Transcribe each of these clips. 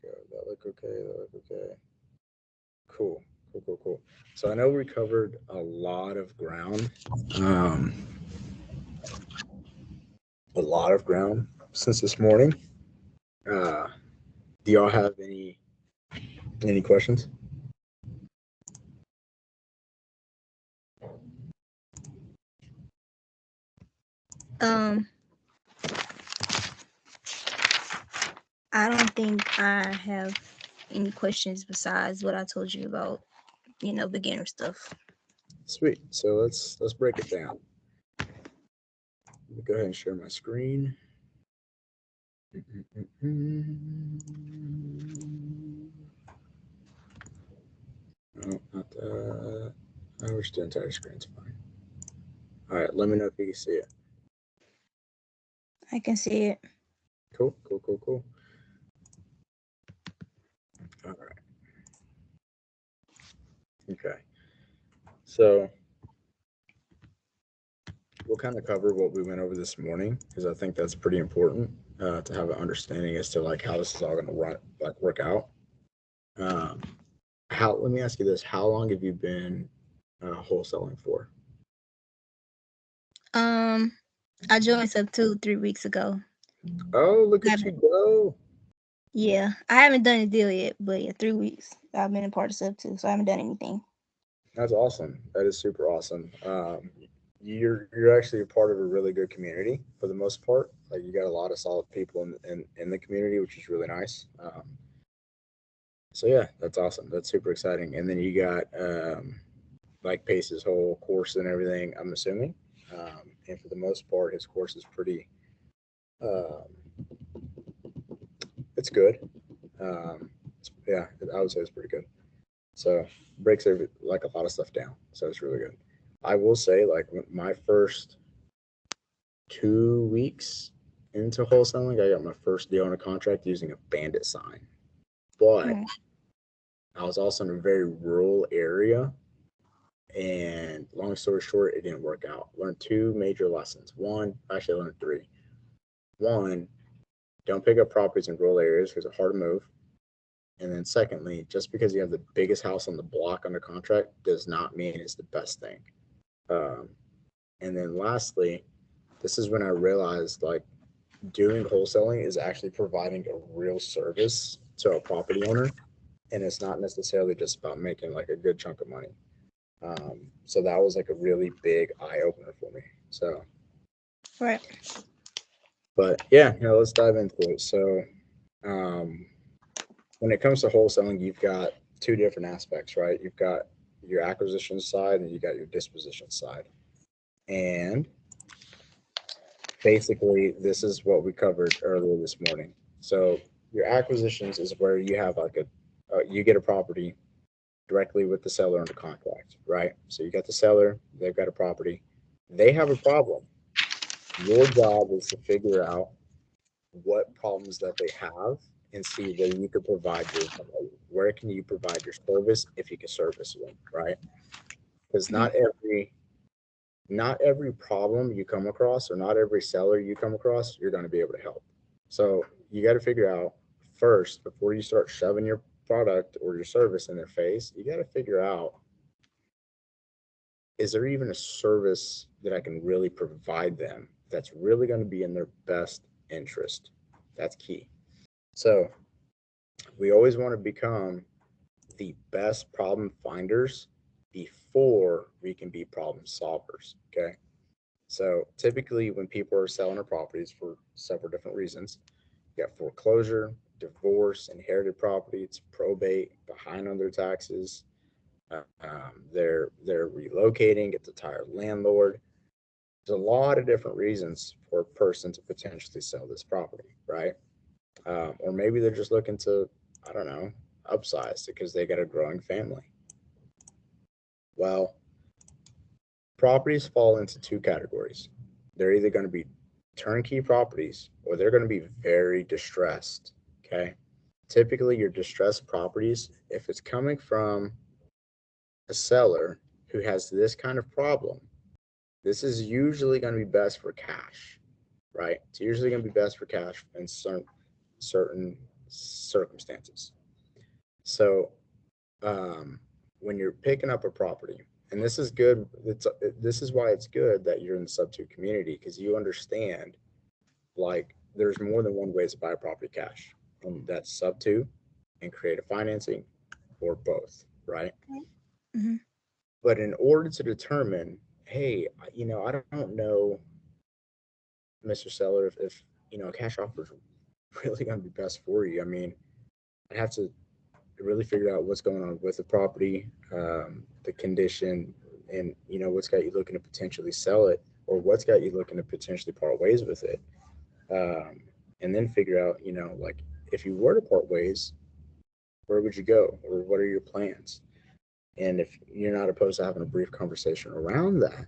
go. That look okay. That look okay. Cool. Cool. Cool. Cool. So I know we covered a lot of ground. Um, a lot of ground since this morning. Uh, do y'all have any questions? Um, I don't think I have any questions besides what I told you about, beginner stuff. Sweet. So let's break it down. Let me go ahead and share my screen. No, not that. I wish the entire screen's fine. All right, let me know if you can see it. I can see it. Cool, cool, cool, cool. All right. Okay. So we'll kind of cover what we went over this morning because I think that's pretty important to have an understanding as to like how this is all going to run, like work out. Um, how? Let me ask you this: how long have you been wholesaling for? Um, I joined sub 3 weeks ago. Oh, look I at you haven't, go! yeah, I haven't done a deal yet, but yeah, 3 weeks. I've been a part of sub 2, so I haven't done anything. That's awesome. That is super awesome. You're actually a part of a really good community for the most part. Like you got a lot of solid people in the community, which is really nice. So yeah, that's awesome. That's super exciting. And then you got like Pace's whole course and everything. I'm assuming, and for the most part, his course is pretty. Um, it's good. Yeah, I would say it's pretty good. So breaks like a lot of stuff down. So it's really good. I will say, like my first 2 weeks into wholesaling, I got my first deal on a contract using a bandit sign. But Mm. I was also in a very rural area, and long story short, it didn't work out. Learned two major lessons. One, actually, I learned three. One, don't pick up properties in rural areas because they're hard to move. And then secondly, just because you have the biggest house on the block under contract does not mean it's the best thing. Um, and then lastly, this is when I realized like doing wholesaling is actually providing a real service to a property owner, and it's not necessarily just about making like a good chunk of money. So that was like a really big eye opener for me. So, Right. but yeah, let's dive into it. So, um, when it comes to wholesaling, you've got two different aspects, right? You've got your acquisition side and you got your disposition side. And basically, this is what we covered earlier this morning. So, your acquisitions is where you have like you get a property directly with the seller under contract, right? So you got the seller, they've got a property, they have a problem. Your job is to figure out what problems that they have and see where you could provide your value. Where can you provide your service if you can service them, right? Because Mhm. not every problem you come across or not every seller you come across, you're going to be able to help. So you got to figure out first before you start shoving your product or your service in their face, you got to figure out, is there even a service that I can really provide them that's really going to be in their best interest? That's key. So we always want to become the best problem finders before we can be problem solvers. Okay. So typically, when people are selling their properties for several different reasons, you got foreclosure, divorce, inherited property, it's probate, behind on their taxes. They're relocating, it's a tired landlord. There's a lot of different reasons for a person to potentially sell this property, right? Or maybe they're just looking to, I don't know, upsize because they got a growing family. Well, properties fall into two categories. They're either going to be turnkey properties or they're going to be very distressed. Okay. Typically, your distressed properties, if it's coming from a seller who has this kind of problem, this is usually going to be best for cash, right? It's usually going to be best for cash in certain circumstances. So when you're picking up a property, and this is good, this is why it's good that you're in the sub two community, because you understand like there's more than one way to buy a property cash, and that's sub two and creative financing or both, right? Hmm. But in order to determine, hey, I don't know, Mr. Seller, if a cash offer is really going to be best for you. I mean, I have to really figure out what's going on with the property, the condition, and what's got you looking to potentially sell it, or what's got you looking to potentially part ways with it, um, and then figure out, like if you were to part ways, where would you go, or what are your plans? And if you're not opposed to having a brief conversation around that,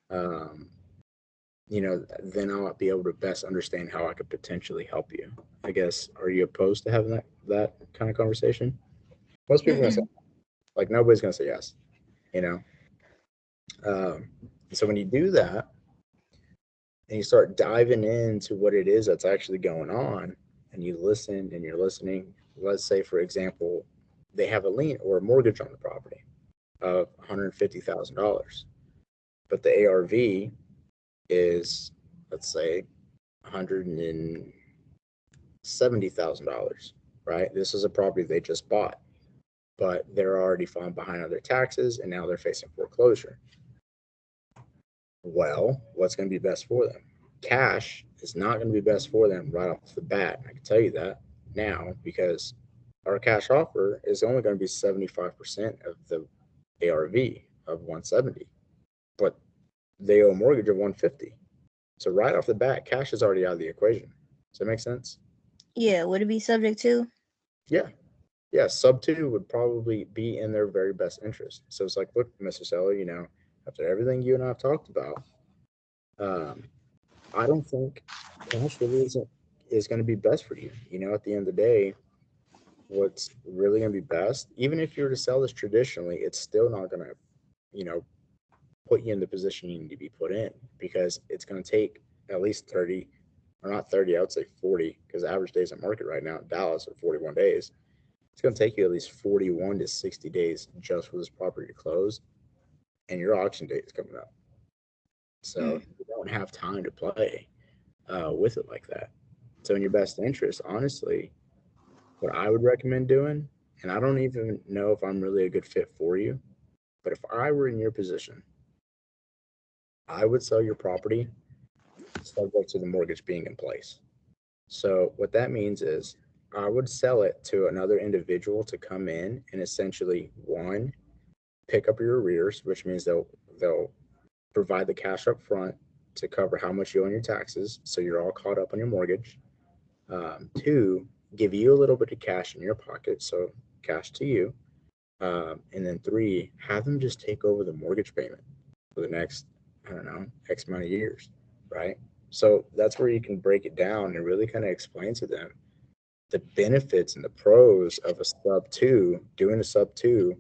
um, then I'll be able to best understand how I could potentially help you. I guess, are you opposed to having that kind of conversation? Most people are gonna say, Mm-mm. like, nobody's gonna say yes, you know. Um, so when you do that and you start diving into what it is that's actually going on, and you listen and you're listening, let's say, for example, they have a lien or a mortgage on the property of $150,000, but the ARV is, let's say, $170,000, right? This is a property they just bought, but they're already falling behind on their taxes and now they're facing foreclosure. Well, what's going to be best for them? Cash is not going to be best for them right off the bat. I can tell you that now, because our cash offer is only going to be 75% of the ARV of 170, but they owe a mortgage of 150. So right off the bat, cash is already out of the equation. Does that make sense? Yeah, would it be subject to? Yeah. Yeah. Sub two would probably be in their very best interest. So it's like, look, Mr. Seller, after everything you and I have talked about, um, I don't think cash really is going to be best for you. At the end of the day, what's really going to be best, even if you were to sell this traditionally, it's still not going to, you know, put you in the position you need to be put in, because it's going to take at least 30, or not 30, I would say 40, because the average days on market right now in Dallas are 41 days. It's going to take you at least 41 to 60 days just for this property to close, and your auction date is coming up. So Mm. you don't have time to play with it like that. So, in your best interest, honestly, what I would recommend doing, and I don't even know if I'm really a good fit for you, but if I were in your position, I would sell your property subject to the mortgage being in place. So, what that means is I would sell it to another individual to come in and essentially, one, pick up your arrears, which means they'll provide the cash up front to cover how much you owe on your taxes, so you're all caught up on your mortgage. Two, give you a little bit of cash in your pocket, so cash to you. And then three, have them just take over the mortgage payment for the next, I don't know, X amount of years, right? So that's where you can break it down and really kind of explain to them the benefits and the pros of a sub two, doing a sub two,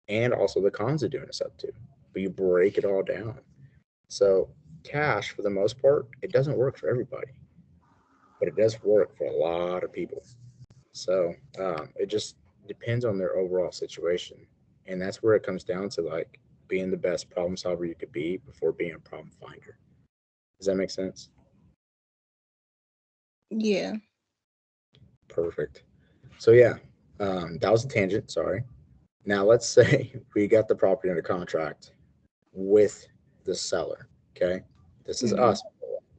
and also the cons of doing a sub two. But you break it all down. So cash, for the most part, it doesn't work for everybody, but it does work for a lot of people. So it just depends on their overall situation, and that's where it comes down to, like, being the best problem solver you could be before being a problem finder. Does that make sense? Yeah. Perfect. So yeah, that was a tangent. Sorry. Now let's say we got the property under contract with the seller. Okay, this is Hmm. us.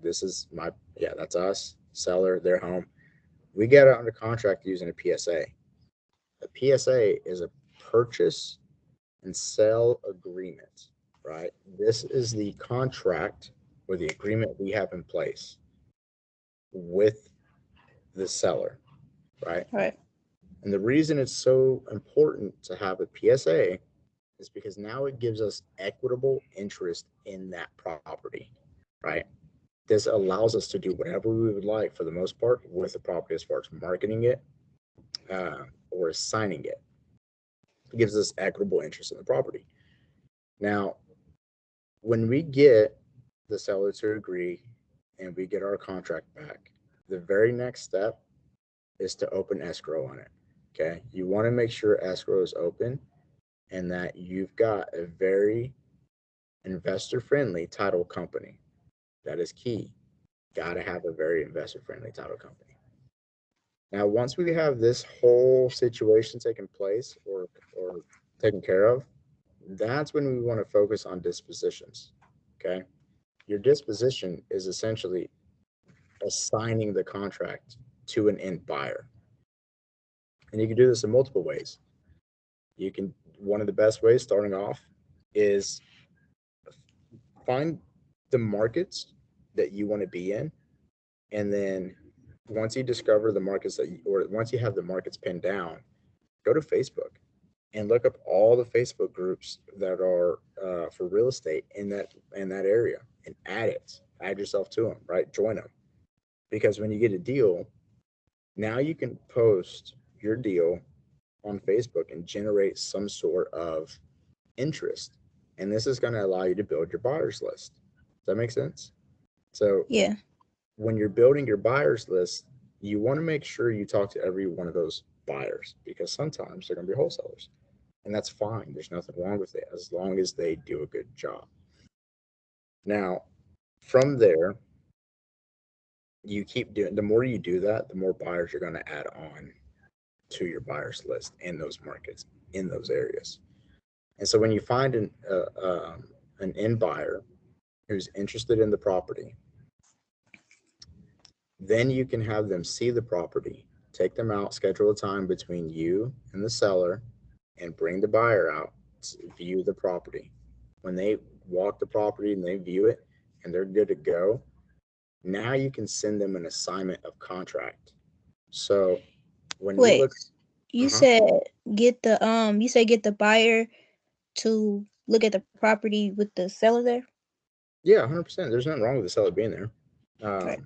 This is my Yeah. That's us. Seller, their home. We get it under contract using a PSA. A PSA is a purchase and sell agreement, right? This is the contract or the agreement we have in place with the seller, right? Right. And the reason it's so important to have a PSA is because now it gives us equitable interest in that property, right? This allows us to do whatever we would like for the most part with the property, as far as marketing it or assigning it. It gives us equitable interest in the property. Now, when we get the seller to agree and we get our contract back, the very next step is to open escrow on it. Okay. You want to make sure escrow is open and that you've got a very investor friendly title company. That is key. Got to have a very investor friendly title company. Now, once we have this whole situation taking place or taken care of, that's when we want to focus on dispositions. Okay. Your disposition is essentially assigning the contract to an end buyer. And you can do this in multiple ways. You can, one of the best ways starting off is find the markets that you want to be in. And then once you discover the markets or once you have the markets pinned down, go to Facebook and look up all the Facebook groups that are for real estate in that area and add yourself to them, right? Join them. Because when you get a deal, now you can post your deal on Facebook and generate some sort of interest. And this is going to allow you to build your buyers list. Does that make sense? So Yeah. when you're building your buyers list, you want to make sure you talk to every one of those buyers because sometimes they're going to be wholesalers. And that's fine. There's nothing wrong with it as long as they do a good job. Now, from there, you keep doing, the more you do that, the more buyers you're going to add on to your buyers list in those markets, in those areas. And so when you find an end buyer who's interested in the property, then you can have them see the property, take them out, schedule a time between you and the seller, and bring the buyer out to view the property. When they walk the property and they view it and they're good to go, now you can send them an assignment of contract. So when you Wait. look, You uh-huh, said get the buyer to look at the property with the seller there? yeah, 100%. There's nothing wrong with the seller being there. Right.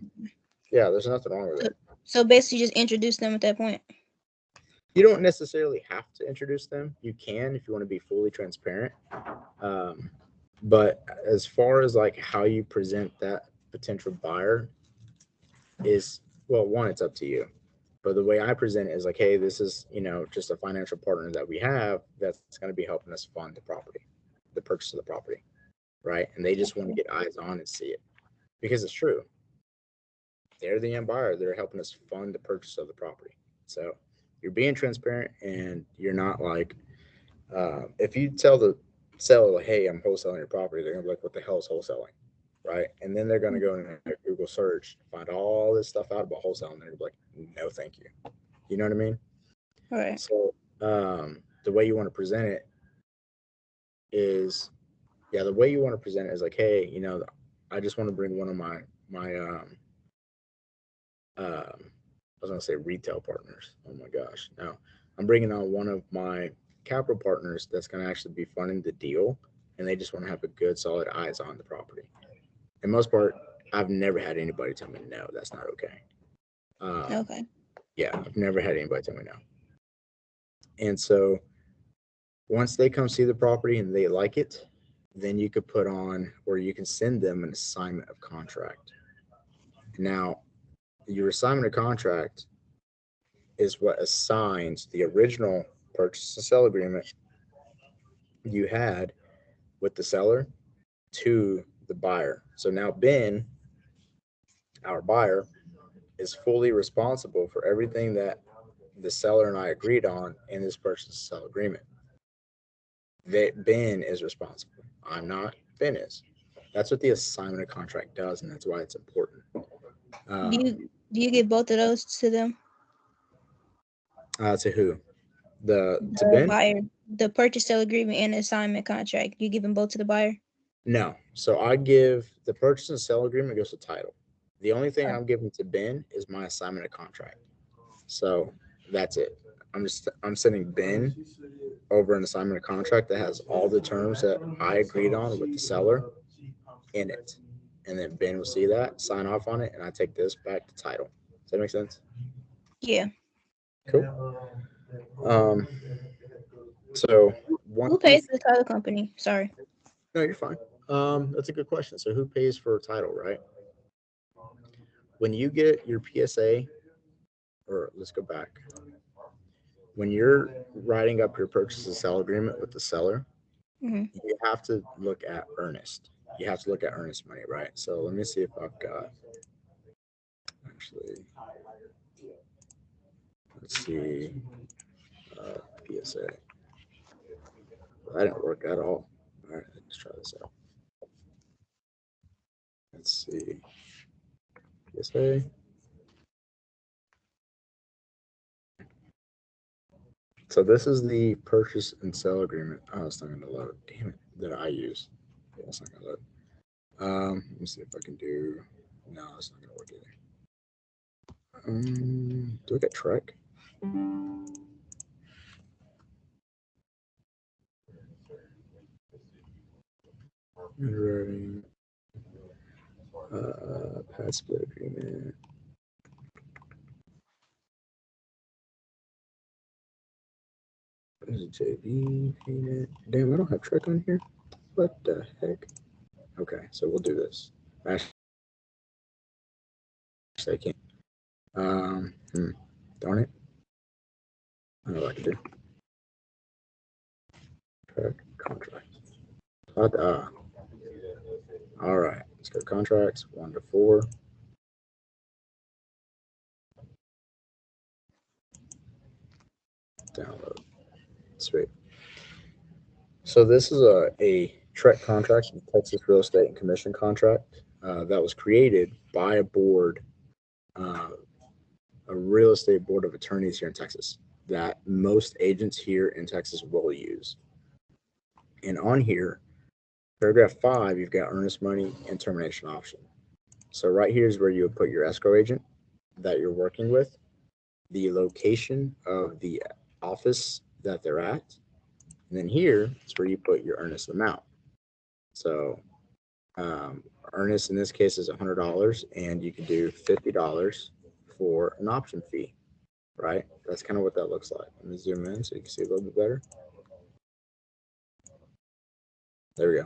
Yeah, there's nothing wrong with So, it. so basically just introduce them at that point. You don't necessarily have to introduce them. You can if you want to be fully transparent. Um, but as far as like how you present that potential buyer is, well, one, it's up to you. But the way I present it is like, hey, this is, just a financial partner that we have that's going to be helping us fund the property, the purchase of the property, right? And they just want to Okay. get eyes on and see it because it's true. They're the end buyer. They're helping us fund the purchase of the property. So you're being transparent and you're not like, if you tell the seller, like, hey, I'm wholesaling your property, they're going to be like, what the hell is wholesaling? Right. And then they're going to go in a Google search, find all this stuff out about wholesaling. And they're going to be like, no, thank you. You know what I mean? All right. So the way you want to present it is, yeah, the way you want to present it is like, hey, I just want to bring one of I was gonna say retail partners. Oh my gosh, no, I'm bringing on one of my capital partners that's gonna actually be funding the deal, and they just want to have a good, solid eyes on the property. In most part, I've never had anybody tell me no, that's not okay. Um, Okay. yeah, I've never had anybody tell me no. And so once they come see the property and they like it, then you could put on or you can send them an assignment of contract. Now, your assignment of contract is what assigns the original purchase and sell agreement you had with the seller to the buyer. So now Ben, our buyer, is fully responsible for everything that the seller and I agreed on in this purchase and sell agreement. That Ben is responsible. I'm not. Ben is. That's what the assignment of contract does, and that's why it's important. Do Um, you give both of those to them? to who? To The Ben? buyer, the purchase sale agreement and the assignment contract. You give them both to the buyer? No. So I give the purchase and sell agreement goes to title. The only thing Oh, I'm giving to Ben is my assignment of contract. So that's it. I'm sending Ben over an assignment of contract that has all the terms that I agreed on with the seller in it. And then Ben will see that, sign off on it, and I take this back to title. Does that make sense? yeah. Cool. Um, so one Who key pays for the title company? Sorry. no, you're fine. That's a good question. So who pays for title, right? When you get your PSA or let's go back. When you're writing up your purchase and sell agreement with the seller, Mm-hmm. you have to look at earnest. You have to look at earnest money, right? So let me see if I've got actually. Let's see. PSA. That didn't work at all. All right, let's try this out. Let's see. PSA. So this is the purchase and sell agreement. Oh, it's not going to load. Damn it. That I use. Yeah, it's not going to load. Let me see if I can do. No, it's not going to work either. Do I get Trek? Underwriting. Pad split agreement. There's a JV payment. Damn, I don't have Trek on here. What the heck? Okay, so we'll do this. Actually, I can't. Darn it. I don't know what I can do. Trek contract. All right, let's go contracts 1 to 4. Download. Sweet. So this is a TREC contract, Texas Real Estate and Commission contract, that was created by a board, a real estate board of attorneys here in Texas that most agents here in Texas will use. And on here, paragraph 5, you've got earnest money and termination option. So right here is where you would put your escrow agent that you're working with, the location of the office that they're at, and then here is where you put your earnest amount. So earnest in this case is $100, and you can do $50 for an option fee, right? That's kind of what that looks like. Let me zoom in so you can see a little bit better. There we go.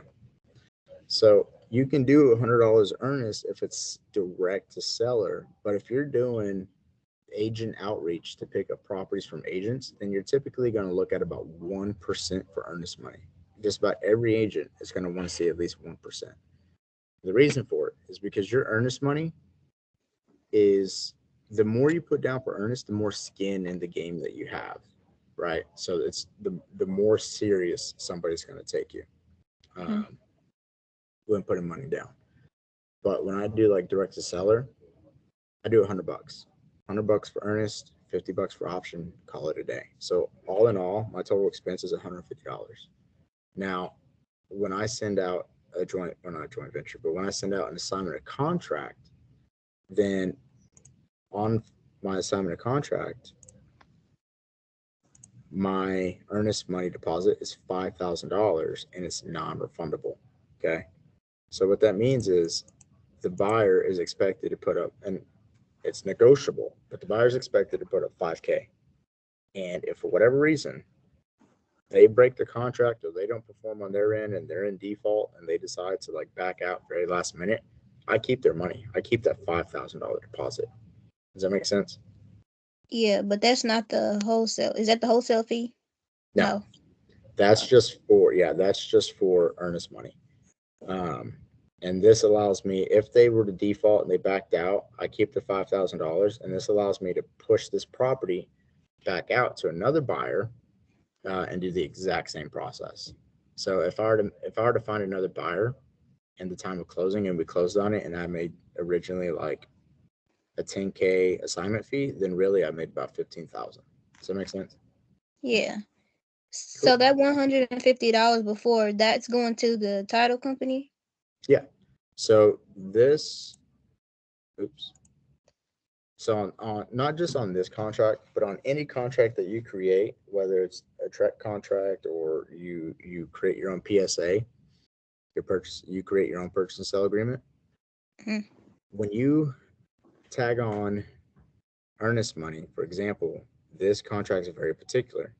So you can do $100 earnest if it's direct to seller, but if you're doing agent outreach to pick up properties from agents, then you're typically going to look at about 1% for earnest money. Just about every agent is going to want to see at least 1%. The reason for it is because your earnest money is, the more you put down for earnest, the more skin in the game that you have, right? So it's the more serious somebody's going to take you when putting money down. But when I do like direct to seller, I do $100, $100 for earnest, $50 for option, call it a day. So all in all, my total expense is $150. Now, when I send out a joint, well, not a joint venture, but when I send out an assignment of contract, then on my assignment of contract, my earnest money deposit is $5,000 and it's non-refundable. Okay. So what that means is the buyer is expected to put up, and it's negotiable, but the buyer is expected to put up $5K. And if for whatever reason they break the contract or they don't perform on their end and they're in default and they decide to like back out very last minute, I keep their money. I keep that $5,000 deposit. Does that make sense? Yeah, but that's not the wholesale. Is that the wholesale fee? No. That's just for earnest money. And this allows me, if they were to default and they backed out, I keep the $5,000, and this allows me to push this property back out to another buyer and do the exact same process. So if I were to find another buyer in the time of closing and we closed on it, and I made originally like a 10K assignment fee, then really I made about 15,000. Does that make sense? Yeah. So that $150 before, that's going to the title company? Yeah. So this, oops. So on not just on this contract, but on any contract that you create, whether it's a TREC contract or you create your own PSA, you create your own purchase and sell agreement. Mm-hmm. When you tag on earnest money, for example, this contract is very particular.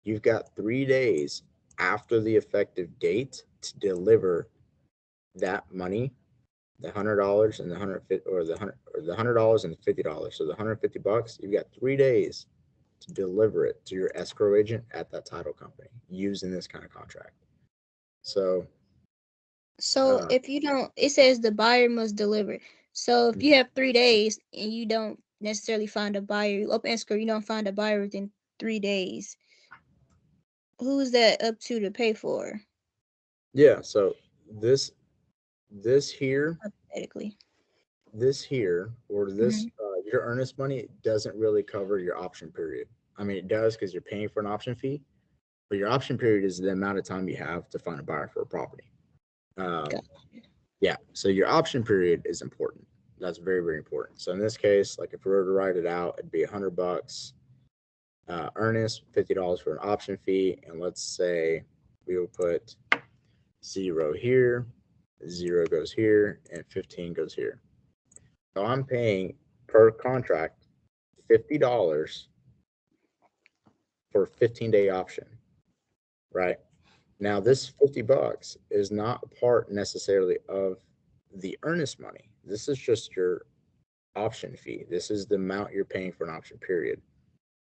You've got 3 days after the effective date to deliver that money the $100 and the 150, or the $100 and the $50. So the $150, you've got 3 days to deliver it to your escrow agent at that title company using this kind of contract. So, So if you don't, it says the buyer must deliver. So if you have 3 days and you don't necessarily find a buyer, you open escrow, you don't find a buyer within 3 days, who's that up to pay for? yeah, so this this here Hypothetically. this here or this Mhm. your earnest money doesn't really cover your option period. I mean, it does because you're paying for an option fee, but your option period is the amount of time you have to find a buyer for a property. Um, Gotcha. yeah, so your option period is important. That's very, very important. So in this case, like if we were to write it out, it'd be $100 earnest, $50 for an option fee, and let's say we will put 0 here, 0 goes here, and 15 goes here. So I'm paying per contract $50 for a 15-day option, right? Now this $50 is not a part necessarily of the earnest money. This is just your option fee. This is the amount you're paying for an option period.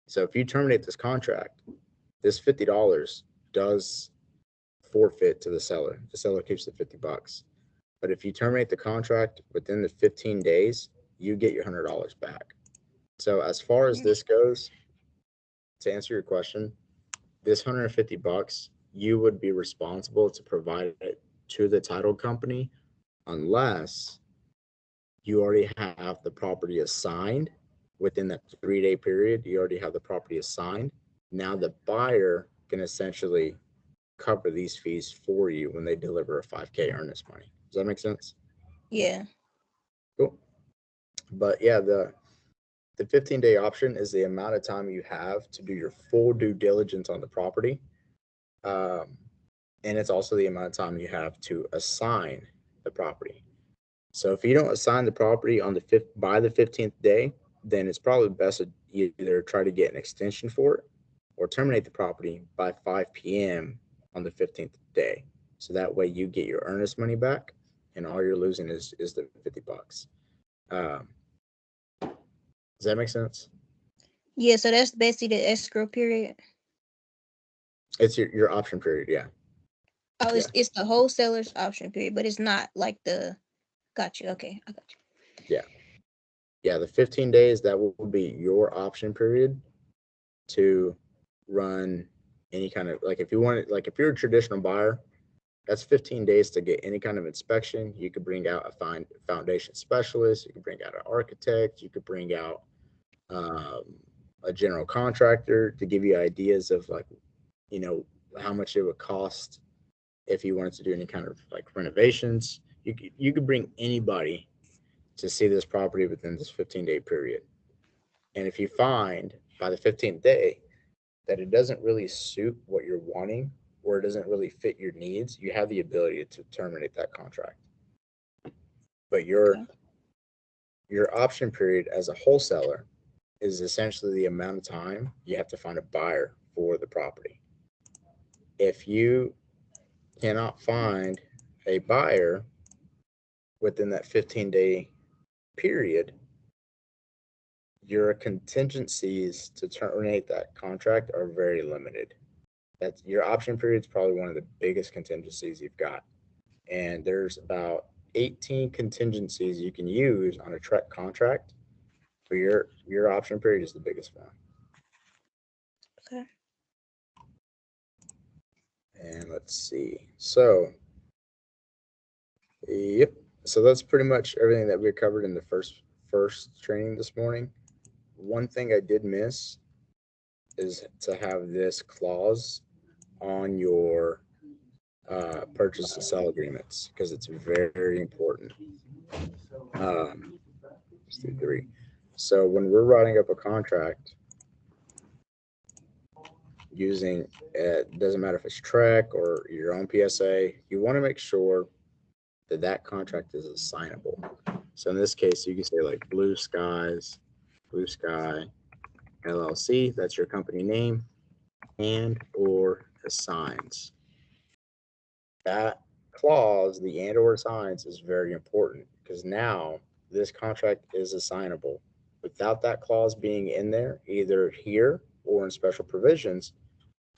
So if you terminate this contract, this $50 does forfeit to the seller. The seller keeps the $50. But if you terminate the contract within the 15 days, you get your $100 back. So as far as this goes, to answer your question, this $150, you would be responsible to provide it to the title company unless you already have the property assigned within that 3 day period. You already have the property assigned. Now the buyer can essentially cover these fees for you when they deliver a 5K earnest money. Does that make sense? Yeah. Cool. But yeah, the 15-day option is the amount of time you have to do your full due diligence on the property. Um, and it's also the amount of time you have to assign the property. So if you don't assign the property on the fifth by the 15th day, then it's probably best to either try to get an extension for it or terminate the property by 5 p.m. on the 15th day. So that way you get your earnest money back and all you're losing is the $50. Um, does that make sense? Yeah, so that's basically the escrow period. It's your option period. Yeah. Oh, Yeah. it's the wholesaler's option period, but it's not like the. Got you. Okay, I got you. Yeah. Yeah. The 15 days, that will be your option period to run any kind of, like, if you want it, like if you're a traditional buyer, that's 15 days to get any kind of inspection. You could bring out a foundation specialist. You could bring out an architect. You could bring out um, a general contractor to give you ideas of, like, you know, how much it would cost if you wanted to do any kind of like renovations. You could bring anybody to see this property within this 15-day period. And if you find by the 15th day that it doesn't really suit what you're wanting or it doesn't really fit your needs, you have the ability to terminate that contract. But your Okay. your option period as a wholesaler is essentially the amount of time you have to find a buyer for the property. If you cannot find a buyer within that 15-day period, your contingencies to terminate that contract are very limited. That's your option period is probably one of the biggest contingencies you've got. And there's about 18 contingencies you can use on a Trek contract, but your option period is the biggest one. Okay. And let's see. So, yep. So that's pretty much everything that we covered in the first training this morning. One thing I did miss is to have this clause on your purchase and sell agreements because it's very important. Let's do 3. So when we're writing up a contract using it, doesn't matter if it's Trek or your own PSA, you want to make sure that that contract is assignable. So in this case, you can say like Blue Sky LLC. That's your company name, and or assigns. That clause, the and or assigns, is very important because now this contract is assignable. Without that clause being in there, either here or in special provisions,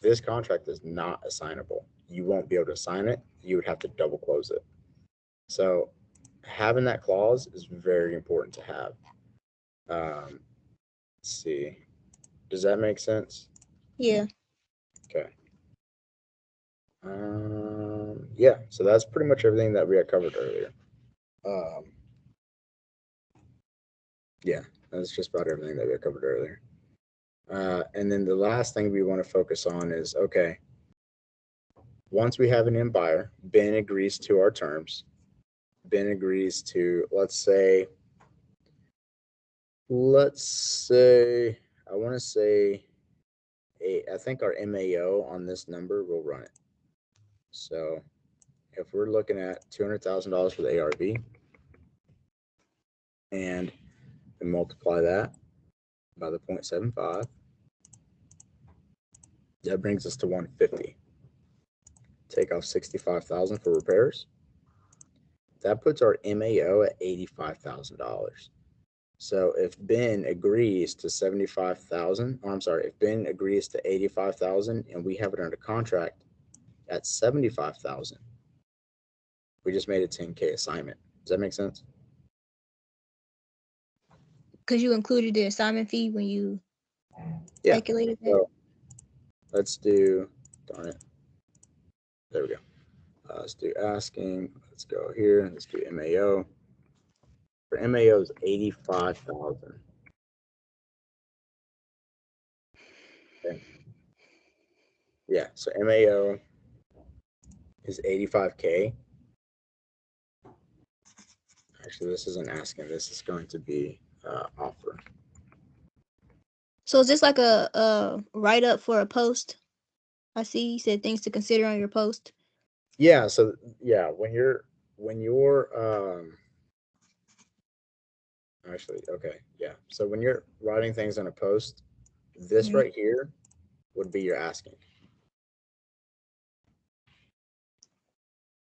this contract is not assignable. You won't be able to sign it. You would have to double close it. So having that clause is very important to have. Let's see. Does that make sense? Yeah. Okay. Yeah, so that's pretty much everything that we had covered earlier. Um, yeah, that's just about everything that we had covered earlier. And then the last thing we want to focus on is, okay, once we have an end buyer, Ben agrees to our terms. Ben agrees to, let's say, I want to say, I think our MAO on this number will run it. So if we're looking at $200,000 for the ARV and we multiply that by the 0.75, that brings us to 150. Take off 65,000 for repairs. That puts our MAO at $85,000. So if Ben agrees to 75,000, or I'm sorry, if Ben agrees to 85,000 and we have it under contract at 75,000, we just made a 10K assignment. Does that make sense? Because you included the assignment fee when you calculated that. So let's do, darn it. There we go. Let's do asking. Let's go here. Let's do MAO. For MAO is 85,000. Okay. Yeah, so MAO is 85K. Actually, this isn't asking. This is going to be offer. So is this like a write up for a post? I see you said things to consider on your post. Yeah. So yeah, when you're actually, okay, yeah. So when you're writing things on a post, this right here would be your asking.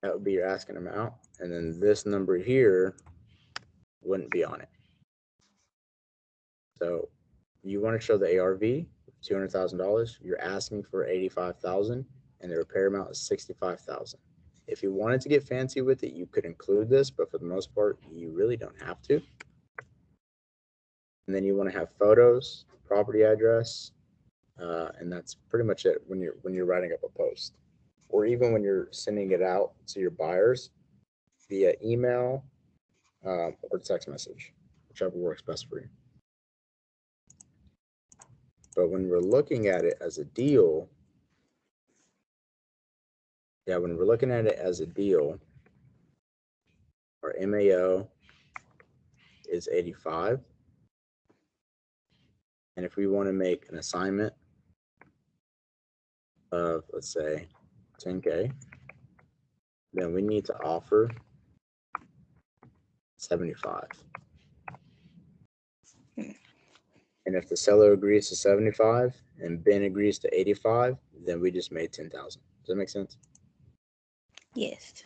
That would be your asking amount, and then this number here wouldn't be on it. So you want to show the ARV, $200,000. You're asking for 85,000, and the repair amount is 65,000. If you wanted to get fancy with it, you could include this, but for the most part, you really don't have to. And then you want to have photos, property address, and that's pretty much it when you're writing up a post, or even when you're sending it out to your buyers via email or text message, whichever works best for you. But when we're looking at it as a deal, our MAO is 85. And if we want to make an assignment of, let's say, 10K, then we need to offer 75. And if the seller agrees to 75 and Ben agrees to 85, then we just made 10,000. Does that make sense? Yes.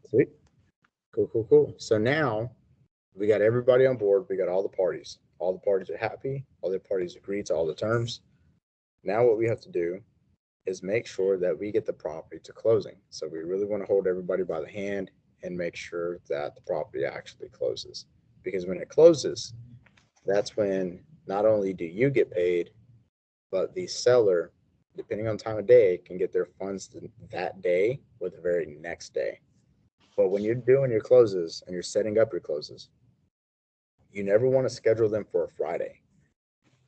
Sweet. Cool. So now we got everybody on board. We got all the parties. All the parties are happy. All the parties agree to all the terms. Now what we have to do is make sure that we get the property to closing. So we really want to hold everybody by the hand and make sure that the property actually closes. Because when it closes, that's when not only do you get paid, but the seller, depending on time of day, can get their funds that day or the very next day. But when you're doing your closes and you're setting up your closes, you never want to schedule them for a Friday.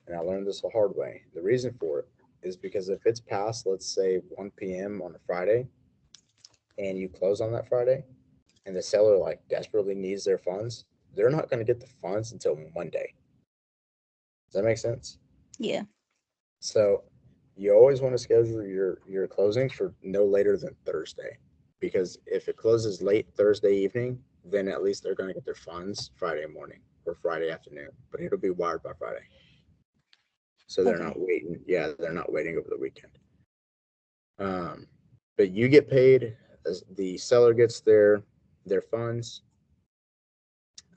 And I learned this the hard way. The reason for it is because if it's past, let's say 1 p.m. on a Friday, and you close on that Friday, and the seller like desperately needs their funds, they're not going to get the funds until Monday. Does that make sense? Yeah. So you always want to schedule your closings for no later than Thursday, because if it closes late Thursday evening, then at least they're going to get their funds Friday morning or Friday afternoon, but it'll be wired by Friday. So they're not waiting. Yeah, they're not waiting over the weekend. But you get paid as the seller gets their funds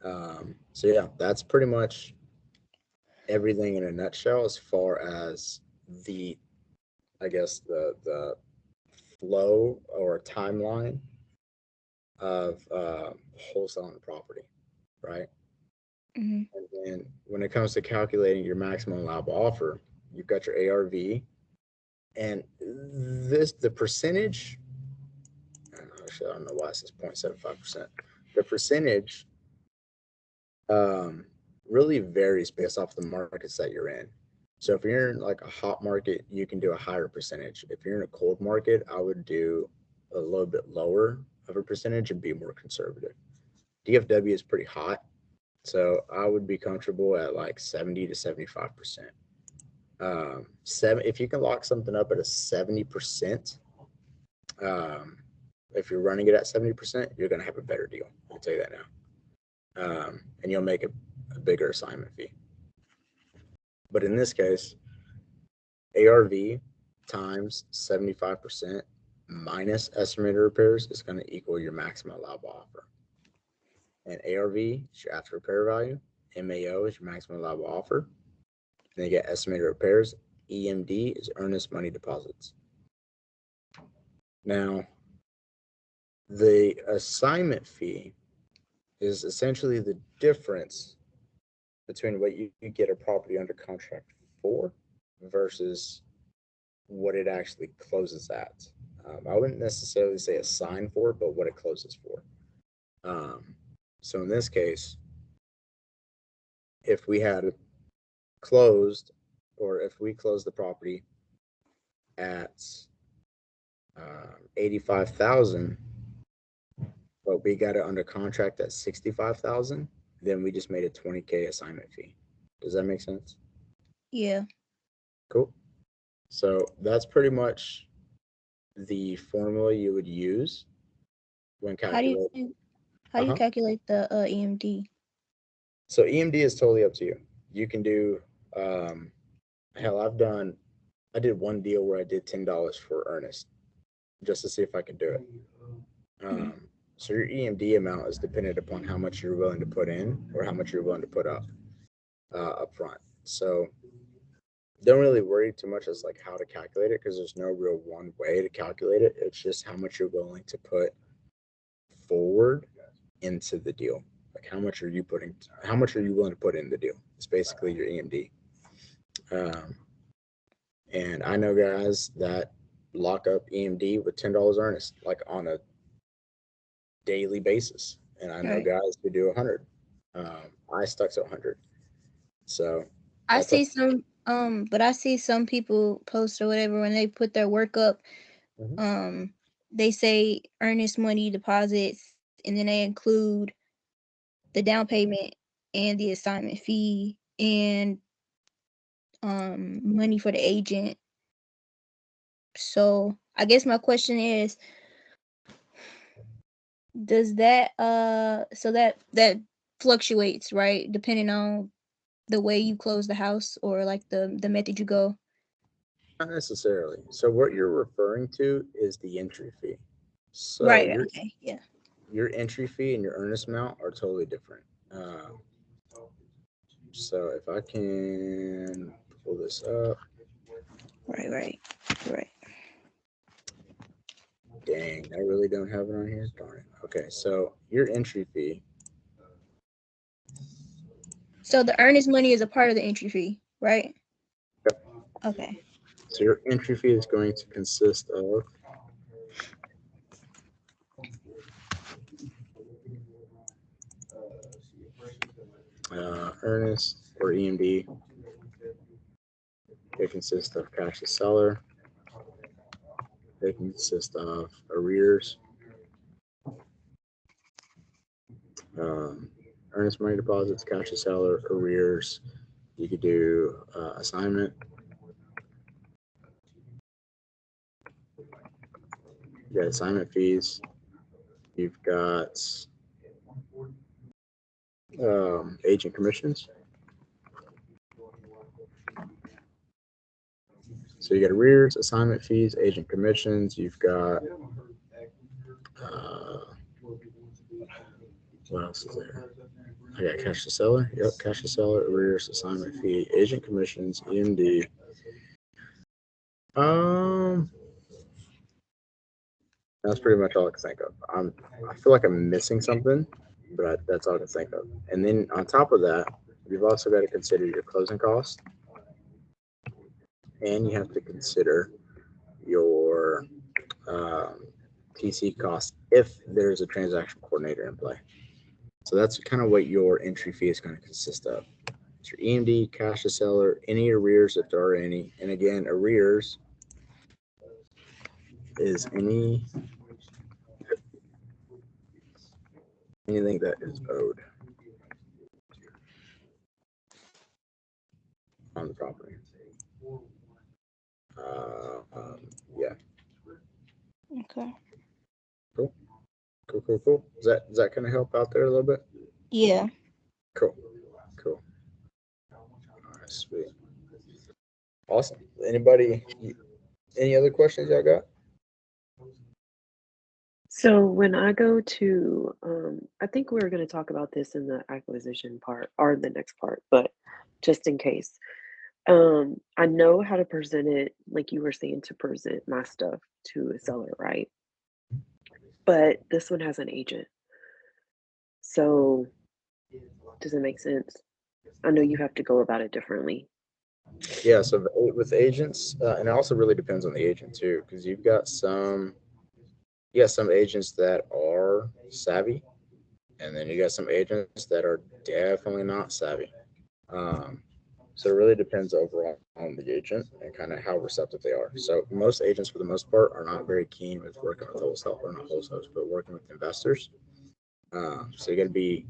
So yeah, that's pretty much everything in a nutshell as far as the, I guess, the flow or timeline of wholesaling property, right? Mm-hmm. And then when it comes to calculating your maximum allowable offer, you've got your ARV, and the percentage. Actually, I don't know why it says 0.75%. The percentage um, really varies based off the markets that you're in. So if you're in like a hot market, you can do a higher percentage. If you're in a cold market, I would do a little bit lower of a percentage and be more conservative. DFW is pretty hot, so I would be comfortable at like 70 to 75%. If you can lock something up at a 70%, um, if you're running it at 70%, you're going to have a better deal. I'll tell you that now. And you'll make a bigger assignment fee. But in this case, ARV times 75% minus estimated repairs is going to equal your maximum allowable offer. And ARV is your after repair value. MAO is your maximum allowable offer. And then you get estimated repairs. EMD is earnest money deposits. Now, the assignment fee is essentially the difference between what you get a property under contract for versus what it actually closes at. I wouldn't necessarily say a sign for, but what it closes for. Um, so in this case, if we had closed, or if we closed the property at 85,000, but we got it under contract at 65,000, then we just made a 20K assignment fee. Does that make sense? Yeah. Cool. So that's pretty much the formula you would use when How do calculating. you how do you Uh-huh. calculate the EMD? So EMD is totally up to you. You can do, um, hell, I did one deal where I did $10 for earnest just to see if I could do it. Mm-hmm. So your EMD amount is dependent upon how much you're willing to put in or how much you're willing to put up front. So don't really worry too much as like how to calculate it because there's no real one way to calculate it. It's just how much you're willing to put forward into the deal. Like how much are you willing to put in the deal? It's basically your EMD. Um, and I know guys that lock up EMD with $10 earnest, like on a daily basis. And I know Right. guys who do 100. I stuck to 100. So I that's up. see some but I see some people post or whatever when they put their work up, Mhm. um they say earnest money deposits and then they include the down payment and the assignment fee and money for the agent. So I guess my question is, does that so that fluctuates, right? Depending on the way you close the house or like the method you go. Not necessarily. So what you're referring to is the entry fee. So Right, okay, yeah. your entry fee and your earnest amount are totally different. So if I can pull this up, Right, right. Right. dang, I really don't have it on here. Darn it. Okay, so your entry fee. So the earnest money is a part of the entry fee, right? Okay. So your entry fee is going to consist of earnest or EMD. It consists of cash to seller. It consists of arrears, um, earnest money deposits, cash to seller, arrears. You could do assignment. You got assignment fees. You've got agent commissions. So you got arrears, assignment fees, agent commissions. You've got uh, what else is there? I got cash to seller. Yep, cash to seller, arrears, assignment fee, agent commissions, EMD. Um, that's pretty much all I can think of. I feel like I'm missing something, but that's all I can think of. And then on top of that, you've also got to consider your closing costs, and you have to consider your um, TC costs if there's a transaction coordinator in play. So that's kind of what your entry fee is going to consist of. It's your EMD, cash to seller, any arrears if there are any. And again, arrears is anything that is owed on the property. Yeah. Okay. Cool. Cool. Does that kind of help out there a little bit? Yeah. Cool. Cool. All right, sweet. Awesome. Any other questions y'all got? So when I go to, I think we were going to talk about this in the acquisition part or the next part, but just in case, I know how to present it, like you were saying, to present my stuff to a seller, right? But this one has an agent. So does it make sense? I know you have to go about it differently. Yeah. So with agents, and it also really depends on the agent too, because some agents that are savvy, and then you got some agents that are definitely not savvy. Um, so it really depends overall on the agent and kind of how receptive they are. So most agents, for the most part, are not very keen with working with wholesale or not wholesalers, but working with investors. So you got to be,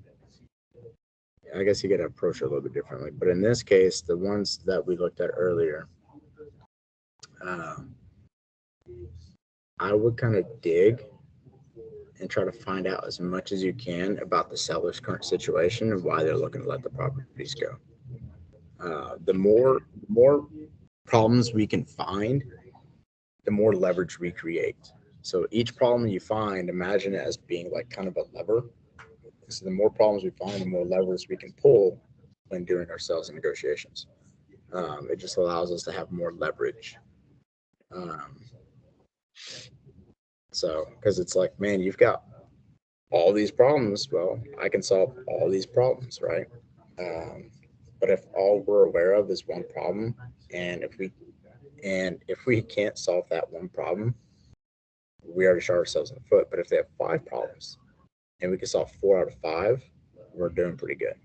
I guess you got to approach it a little bit differently. But in this case, the ones that we looked at earlier, um, I would kind of dig and try to find out as much as you can about the seller's current situation and why they're looking to let the properties go. The more problems we can find, the more leverage we create. So each problem you find, imagine it as being like kind of a lever. So the more problems we find, the more levers we can pull when doing our sales and negotiations. It just allows us to have more leverage. Um, so because it's like, man, you've got all these problems. Well, I can solve all these problems, right? Um, but if all we're aware of is one problem, and if we can't solve that one problem, we already shot ourselves in the foot. But if they have five problems and we can solve 4 out of 5, we're doing pretty good.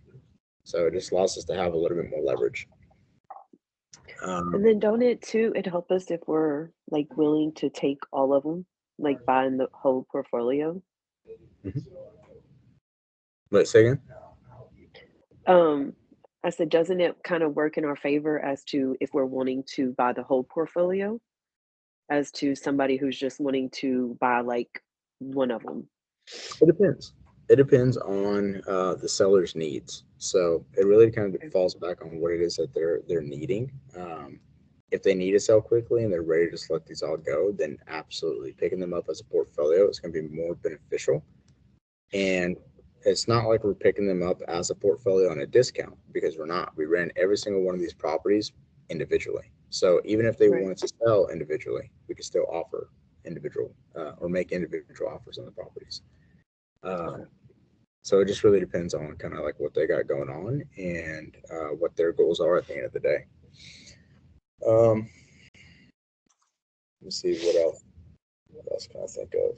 So it just allows us to have a little bit more leverage. And then don't it too, it help us if we're like willing to take all of them, like buying the whole portfolio? Let's say again. Um, I said, doesn't it kind of work in our favor as to if we're wanting to buy the whole portfolio, as to somebody who's just wanting to buy like one of them? It depends. It depends on the seller's needs. So it really kind of falls back on what it is that they're needing. If they need to sell quickly and they're ready to just let these all go, then absolutely picking them up as a portfolio is going to be more beneficial. And it's not like we're picking them up as a portfolio on a discount, because we're not. We ran every single one of these properties individually. So even if they Right. wanted to sell individually, we could still offer individual or make individual offers on the properties. Um, so it just really depends on kind of like what they got going on and what their goals are at the end of the day. Um, let's see what else. What else can I think of?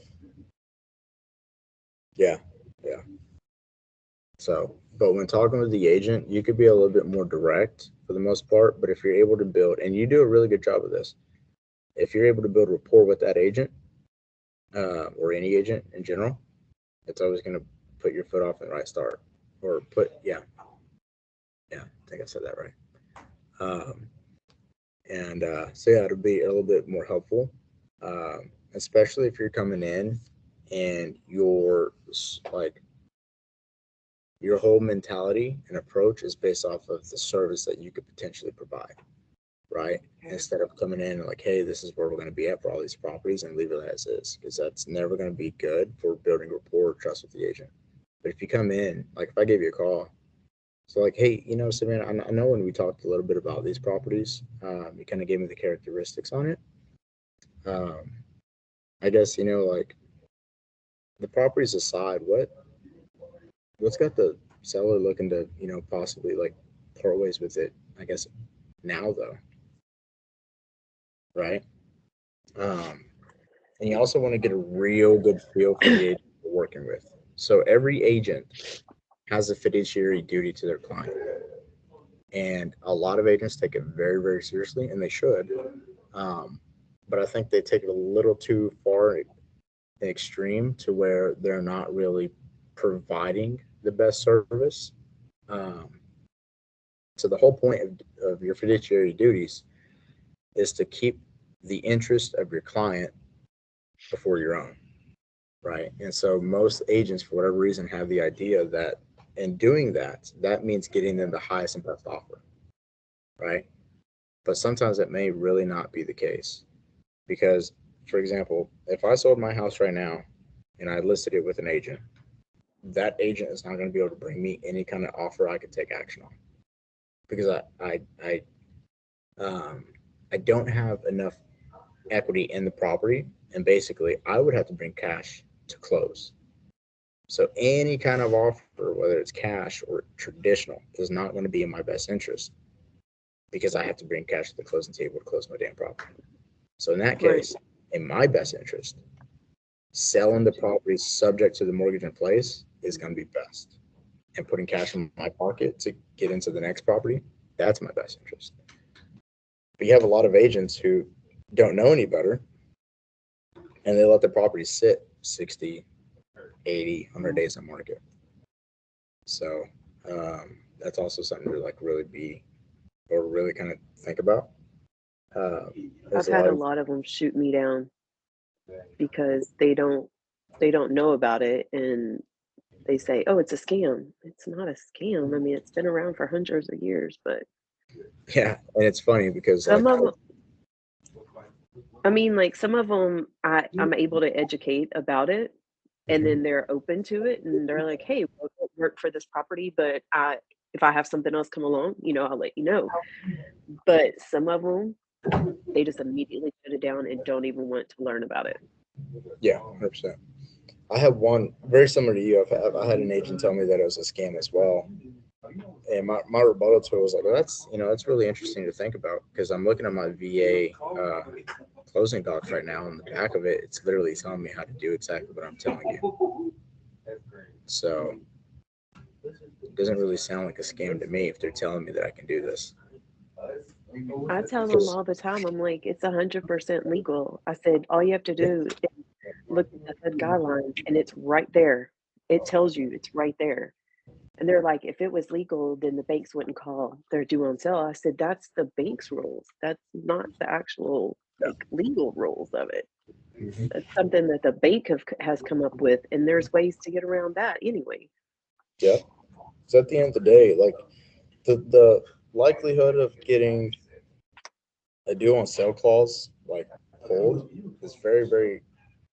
Yeah, yeah. So, but when talking with the agent, you could be a little bit more direct for the most part. But if you're able to build, and you do a really good job of this, if you're able to build rapport with that agent or any agent in general, it's always going to put your foot off in the right start. Or yeah, I think I said that right. Um, and so yeah, it'll be a little bit more helpful, especially if you're coming in and like your whole mentality and approach is based off of the service that you could potentially provide, right? Okay. Instead of coming in and like, hey, this is where we're going to be at for all these properties, and leave it as is, because that's never going to be good for building rapport or trust with the agent. But if you come in, like if I gave you a call, so like, hey, Savannah, I know when we talked a little bit about these properties, you kind of gave me the characteristics on it. Um, I guess like the properties aside, what's got the seller looking to possibly like part ways with it? I guess now though, right? Um, and you also want to get a real good feel for the agent you're working with. So every agent has a fiduciary duty to their client, and a lot of agents take it very, very seriously, and they should. Um, but I think they take it a little too far extreme to where they're not really providing the best service. Um, so the whole point of your fiduciary duties is to keep the interest of your client before your own, right? And so most agents, for whatever reason, have the idea that in doing that, that means getting them the highest and best offer, right? But sometimes it may really not be the case because, for example, if I sold my house right now and I listed it with an agent, that agent is not going to be able to bring me any kind of offer I could take action on because um, I don't have enough equity in the property, and basically I would have to bring cash to close. So any kind of offer, whether it's cash or traditional, is not going to be in my best interest because I have to bring cash to the closing table to close my damn property. So in that case, in my best interest, selling the property subject to the mortgage in place is going to be best. And putting cash in my pocket to get into the next property, that's my best interest. But you have a lot of agents who don't know any better and they let the property sit 60, 80, 100 days on market. So that's also something to like really be or really kind of think about. I've had a lot of them shoot me down because they don't know about it, and they say, "Oh, it's a scam." It's not a scam. I mean, it's been around for hundreds of years, but yeah, and it's funny because some of them, I mean, like some of them, I'm able to educate about it, and then they're open to it, and they're like, "Hey, we'll work for this property, but if I have something else come along, I'll let you know." But some of them, they just immediately shut it down and don't even want to learn about it. Yeah, 100%. I have one very similar to you. I had an agent tell me that it was a scam as well. And my rebuttal to it was like, well, that's really interesting to think about because I'm looking at my VA closing docs right now. On the back of it, it's literally telling me how to do exactly what I'm telling you. So it doesn't really sound like a scam to me if they're telling me that I can do this. I tell them all the time, I'm like, it's 100% legal. I said, all you have to do is look at the HUD guidelines and it's right there. It tells you it's right there. And they're like, if it was legal, then the banks wouldn't call their due on sale. I said, that's the bank's rules. That's not the actual like legal rules of it. Mm-hmm. That's something that the bank has come up with, and there's ways to get around that anyway. Yeah. So at the end of the day, like the likelihood of getting a due on sale clause like pulled is very, very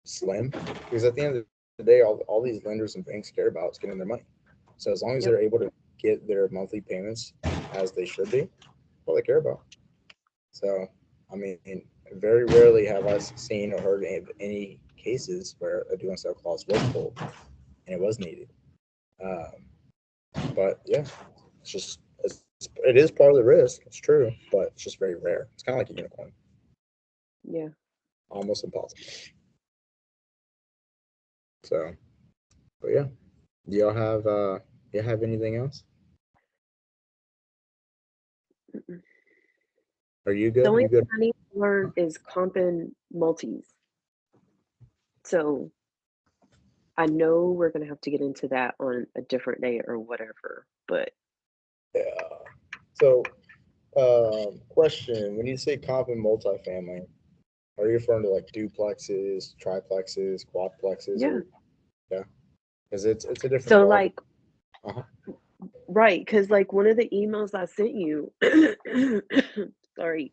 slim because at the end of the day, all these lenders and banks care about is getting their money. So as long as they're able to get their monthly payments as they should be, all they care about. So, I mean, very rarely have I seen or heard any cases where a due on sale clause was pulled and it was needed. But yeah, it is part of the risk. It's true, but it's just very rare. It's kind of like a unicorn. Yeah. Almost impossible. So, but yeah, do y'all have anything else? Mm-mm. Are you The good? only You good? thing I need to learn is comp and multis. So I know we're gonna have to get into that on a different day or whatever, but Yeah. So, question: when you say comp and multifamily, are you referring to like duplexes, triplexes, quadplexes, yeah. or yeah? Because it's a different So ball. like, Uh-huh. right, because like one of the emails I sent you, sorry,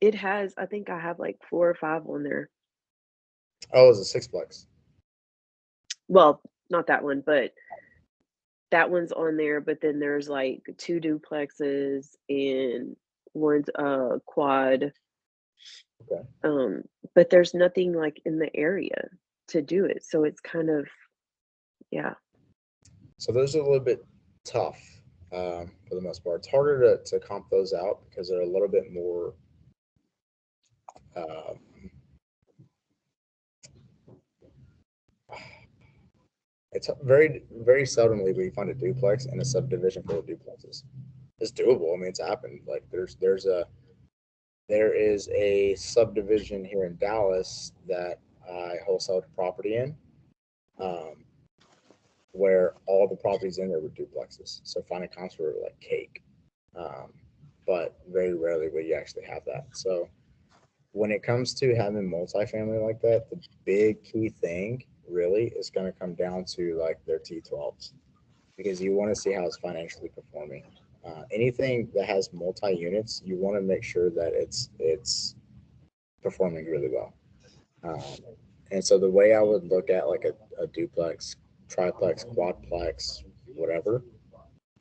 it has, I think I have like 4 or 5 on there. Oh, it's a sixplex. Well, not that one, but that one's on there, but then there's like 2 duplexes and one's a quad. Okay. But there's nothing like in the area to do it. So it's kind of, yeah. So those are a little bit tough for the most part. It's harder to comp those out because they're a little bit more. Um, it's very seldomly where you find a duplex in a subdivision full of duplexes. It's doable. I mean, it's happened. Like there is a subdivision here in Dallas that I wholesaled property in, um, where all the properties in there were duplexes. So finding comps were like cake, um, but very rarely will you actually have that. So when it comes to having multifamily like that, the big key thing really is going to come down to like their T12s, because you want to see how it's financially performing. Anything that has multi units, you want to make sure that it's performing really well. Um, and so the way I would look at like a duplex, triplex, quadplex, whatever,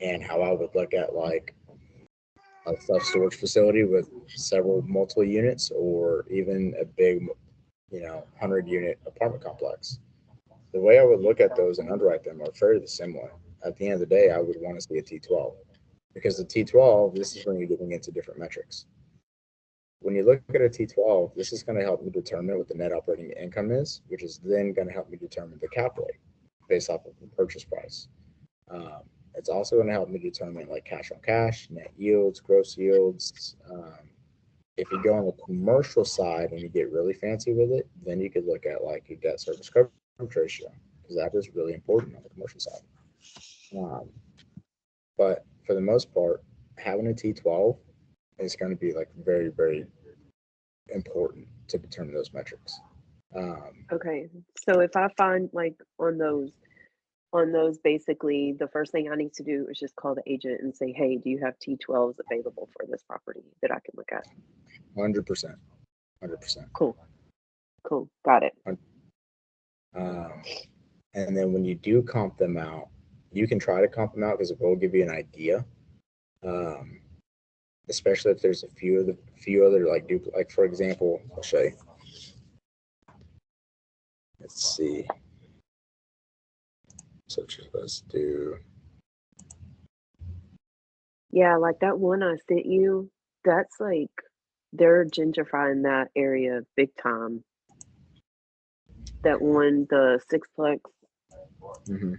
and how I would look at like a self storage facility with several multiple units, or even a big, 100-unit apartment complex. The way I would look at those and underwrite them are fairly similar. At the end of the day, I would want to see a T12, because the T12, this is when you're getting into different metrics. When you look at a T12, this is going to help me determine what the net operating income is, which is then going to help me determine the cap rate based off of the purchase price. Um, it's also going to help me determine like cash on cash, net yields, gross yields. If you go on the commercial side and you get really fancy with it, then you could look at like your debt service coverage ratio, because that is really important on the commercial side. Um, but for the most part, having a T12 is going to be like very, very important to determine those metrics. Okay. So if I find like on those basically the first thing I need to do is just call the agent and say, hey, do you have T12s available for this property that I can look at? 100%. 100%. Cool. Got it. And then when you do comp them out, you can try to comp them out because it will give you an idea. Especially if there's a few other like for example, I'll show you. Let's see. So let's do. Yeah, like that one I sent you, that's like they're gentrifying that area big time. That one, the sixplex, Mm-hmm.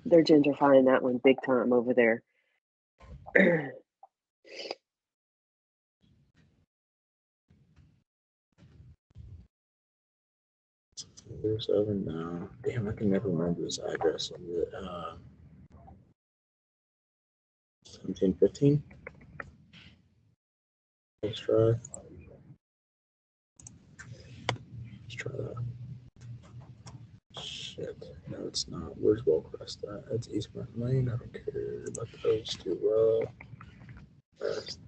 they're gentrifying that one big time over there. 7 now. Damn, I can never remember this address. 1715. Let's try. Let's try that. Shit. No, it's not. Where's Wellcrest at? That's East Mountain Lane. I don't care about those too well. That's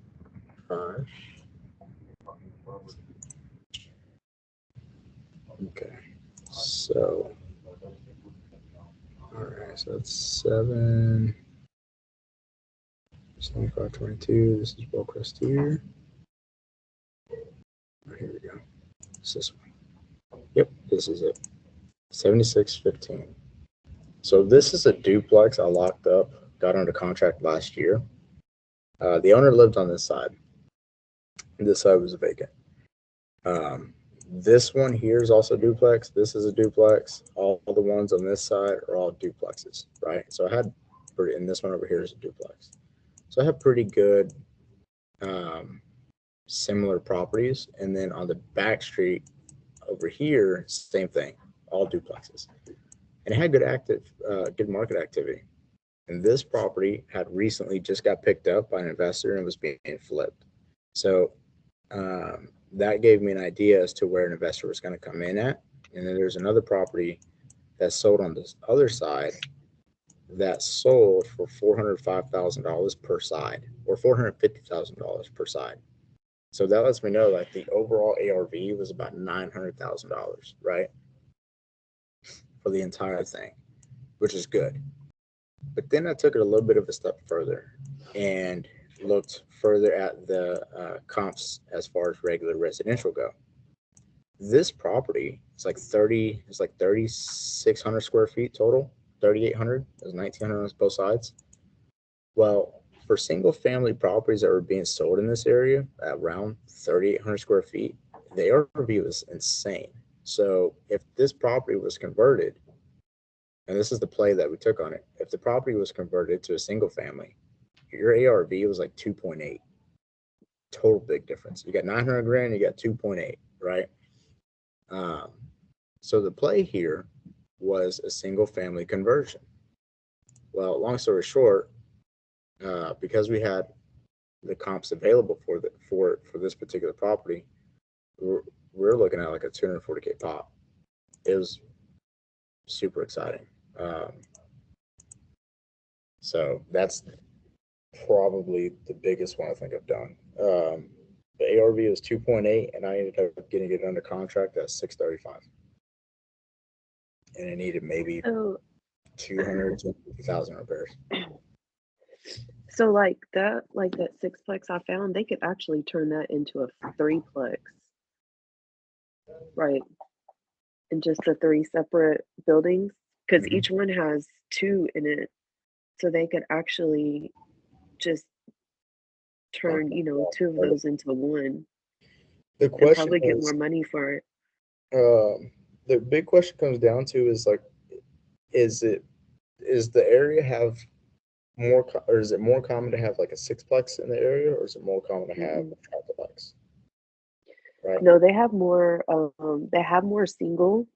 5. Okay. So. Alright, so that's 7. 7522. This is Wellcrest here. Oh, here we go. It's this one. Yep, this is it. 7615. So this is a duplex I locked up, got under contract last year. The owner lived on this side. This side was vacant. This one here is also duplex. This is a duplex. All the ones on this side are all duplexes, right? So I had and this one over here is a duplex. So I have pretty good similar properties. And then on the back street over here, same thing, all duplexes. And it had good market activity. And this property had recently just got picked up by an investor and was being flipped. So that gave me an idea as to where an investor was going to come in at. And then there's another property that sold on this other side that sold for $405,000 per side, or $450,000 per side. So that lets me know like the overall ARV was about $900,000, right? For the entire thing, which is good. But then I took it a little bit of a step further and looked further at the comps as far as regular residential go. This property is like 30, it's like 3,600 square feet total, 3,800. There's 1,900 on both sides. Well, for single family properties that were being sold in this area at around 3,800 square feet, the ARV was insane. So if this property was converted, and this is the play that we took on it, if the property was converted to a single family, your ARV was like 2.8. Total big difference. You got 900 grand, you got 2.8, right? Um, so the play here was a single family conversion. Well, long story short, because we had the comps available for this particular property, we're looking at like a 240K pop. It was super exciting. So that's probably the biggest one I think I've done. The ARV is 2.8, and I ended up getting it under contract at 635, and it needed maybe So 250,000 repairs. So that sixplex I found, they could actually turn that into a threeplex, right? And just the three separate buildings, because each one has two in it. So they could actually just turn, two of those into one The and question probably get is, more money for it. the big question comes down to is like, is the area have more, or is it more common to have like a sixplex in the area, or is it more common to have Mm-mm. a triplex? Right. No, they have more. They have more single.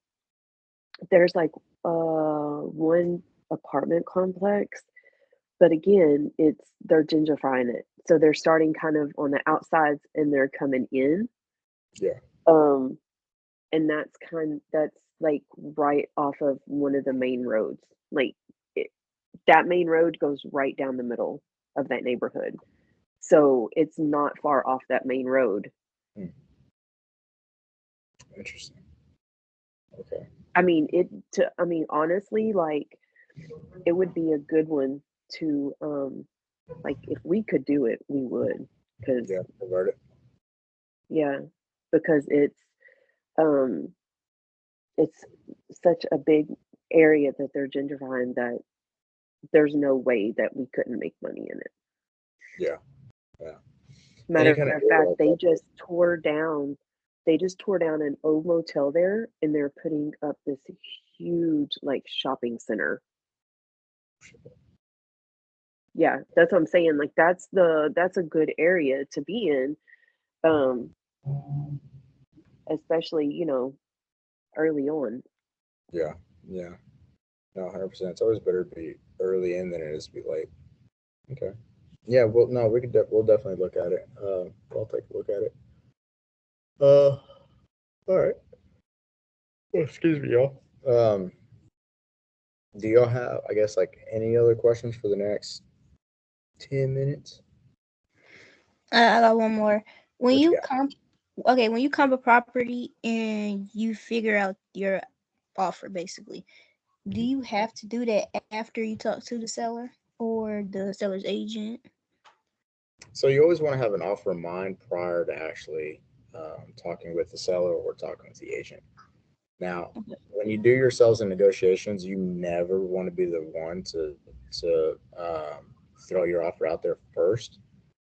There's like one apartment complex, but again, they're gentrifying it. So they're starting kind of on the outsides and they're coming in. Yeah. Um, and that's like right off of one of the main roads. Like that main road goes right down the middle of that neighborhood. So it's not far off that main road. Interesting. Okay. I mean, honestly, like it would be a good one to like if we could do it, we would. Cause Yeah. Convert it. yeah, because um it's such a big area that they're gentrifying that there's no way that we couldn't make money in it. Yeah. Yeah. Any Matter kind of of area fact, like that. they just tore down an old motel there and they're putting up this huge like shopping center. Yeah, that's what I'm saying. Like that's a good area to be in. Um, especially, early on. Yeah. Yeah. No, 100%. It's always better to be early in than it is to be late. Okay. Yeah. Well, no, we'll definitely look at it. I'll take a look at it. All right. Oh, excuse me, y'all. Do y'all have, I guess, like any other questions for the next 10 minutes? I got one more. When What you you got? when you comp a property and you figure out your offer, basically, do you have to do that after you talk to the seller or the seller's agent? So you always want to have an offer in mind prior to actually talking with the seller or talking with the agent. Now, Okay. when you do your sales and negotiations, you never want to be the one to throw your offer out there first.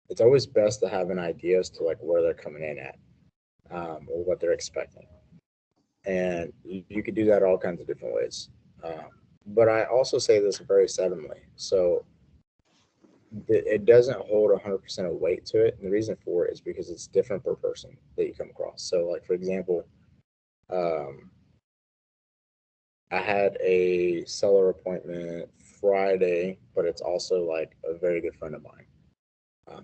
It's always best to have an idea as to like where they're coming in at, or what they're expecting, and you could do that all kinds of different ways. Um, but I also say this very seldomly, so it doesn't hold 100% of weight to it, and the reason for it is because it's different per person that you come across. So, like for example, um, I had a seller appointment Friday, but it's also like a very good friend of mine.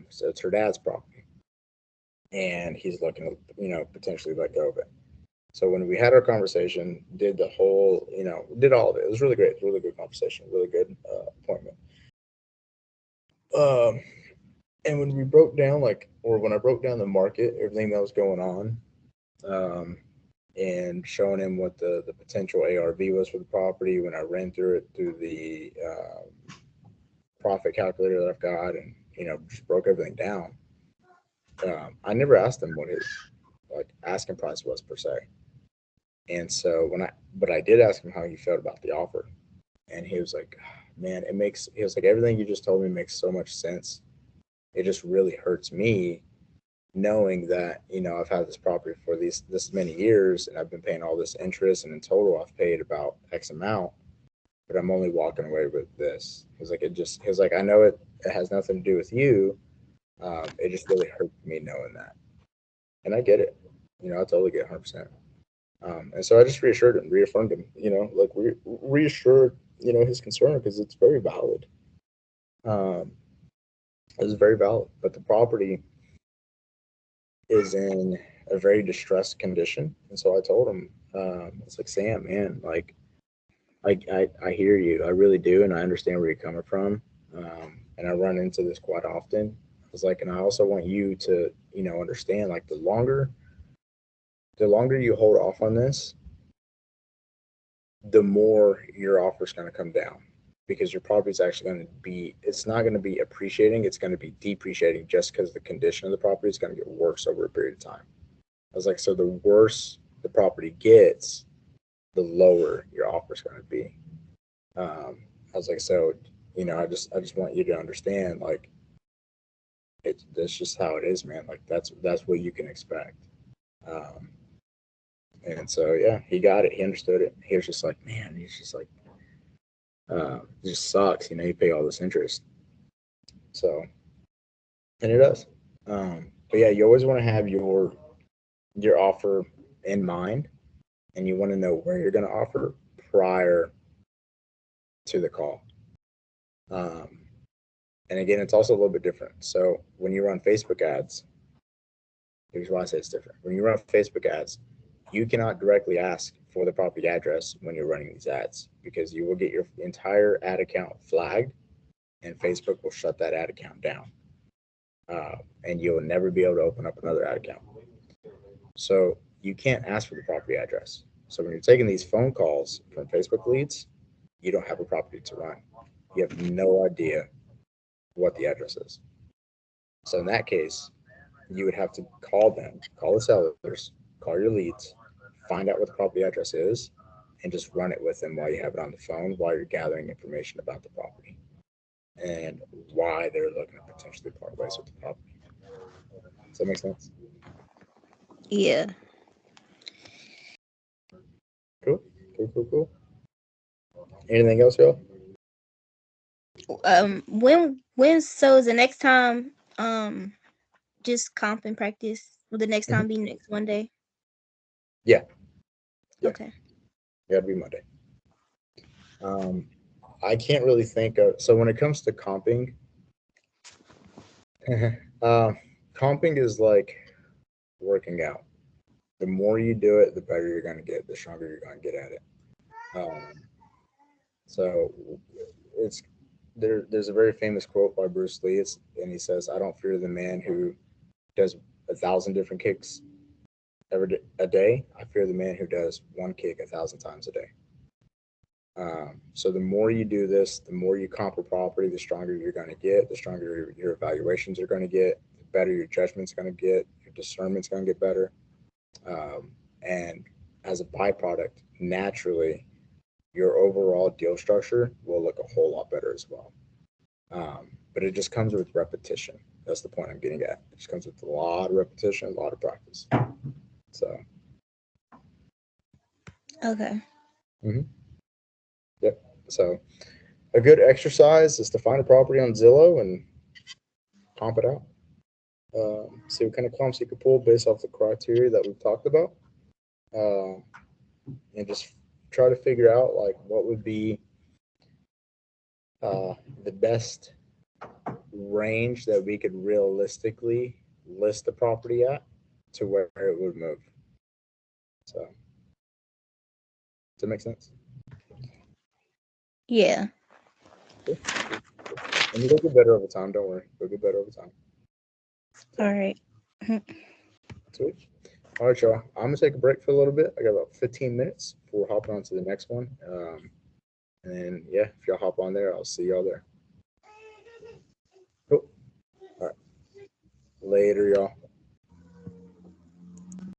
So it's her dad's property, and he's looking to, potentially let go of it. So when we had our conversation, did the whole, did all of it. It was really great. It was a really good conversation, really good appointment. Um, and when we broke down, when I broke down the market, everything that was going on, um, and showing him what the potential ARV was for the property, when I ran through it through profit calculator that I've got, and just broke everything down. I never asked him what his like asking price was per se, and so but I did ask him how he felt about the offer, and he was like, "Man, he was like, everything you just told me makes so much sense. It just really hurts me knowing that I've had this property for this many years, and I've been paying all this interest, and in total I've paid about X amount, but I'm only walking away with this." He was like, "I know it has nothing to do with you. It just really hurt me knowing that." And I get it. I totally get 100%. And so I just reaffirmed him, like reassured, his concern, because it's very valid. Um, it's very valid, but the property is in a very distressed condition. And so I told him, it's like, "Sam, man, like, I hear you. I really do. And I understand where you're coming from. And I run into this quite often." I was like, "And I also want you to, understand, like, the longer you hold off on this, the more your offer is going to come down, because your property is actually going to it's not going to be appreciating. It's going to be depreciating, just because the condition of the property is going to get worse over a period of time." I was like, "So the worse the property gets, the lower your offer is going to be." I was like, "So, I just want you to understand, like, that's just how it is, man. Like, that's what you can expect." Um, and so, yeah, he got it. He understood it. He was just like, "Man," he's just like, "It just sucks. You pay all this interest." So, and it does. But yeah, you always want to have your offer in mind, and you want to know where you're going to offer prior to the call. Um, and again, it's also a little bit different. So when you run Facebook ads, here's why I say it's different. When you run Facebook ads, you cannot directly ask for the property address when you're running these ads, because you will get your entire ad account flagged, and Facebook will shut that ad account down. And you'll never be able to open up another ad account. So you can't ask for the property address. So when you're taking these phone calls from Facebook leads, you don't have a property to run. You have no idea what the address is. So in that case, you would have to call them, call the sellers, call your leads, find out what the property address is, and just run it with them while you have it on the phone, while you're gathering information about the property and why they're looking to potentially part ways with the property. Does that make sense? Yeah. Cool. Cool. Anything else, y'all? When so is the next time just comp and practice? Will the next time be next Monday? Yeah. Okay. Yeah, it'll be Monday. I can't really think of, so when it comes to comping, comping is like working out. The more you do it, the better you're going to get, the stronger you're going to get at it. So it's there's a very famous quote by Bruce Lee, and he says, "I don't fear the man who does 1,000 different kicks a day. I fear the man who does one kick 1,000 times a day." So the more you do this, the more you comp a property, the stronger you're going to get, the stronger your evaluations are going to get, the better your judgment's going to get, your discernment's going to get better. And as a byproduct, naturally, your overall deal structure will look a whole lot better as well. But it just comes with repetition. That's the point I'm getting at. It just comes with a lot of repetition, a lot of practice. So. Okay. Yep. So a good exercise is to find a property on Zillow and comp it out. See what kind of comps you can pull based off the criteria that we've talked about. And just try to figure out, like, what would be the best range that we could realistically list the property at to where it would move. So, does that make sense? Yeah. Cool. And you'll get better over time. Don't worry. You'll get better over time. So, all right. Sweet. All right, y'all. I'm going to take a break for a little bit. I got about 15 minutes before hopping on to the next one. And then, yeah, if y'all hop on there, I'll see y'all there. Later, y'all.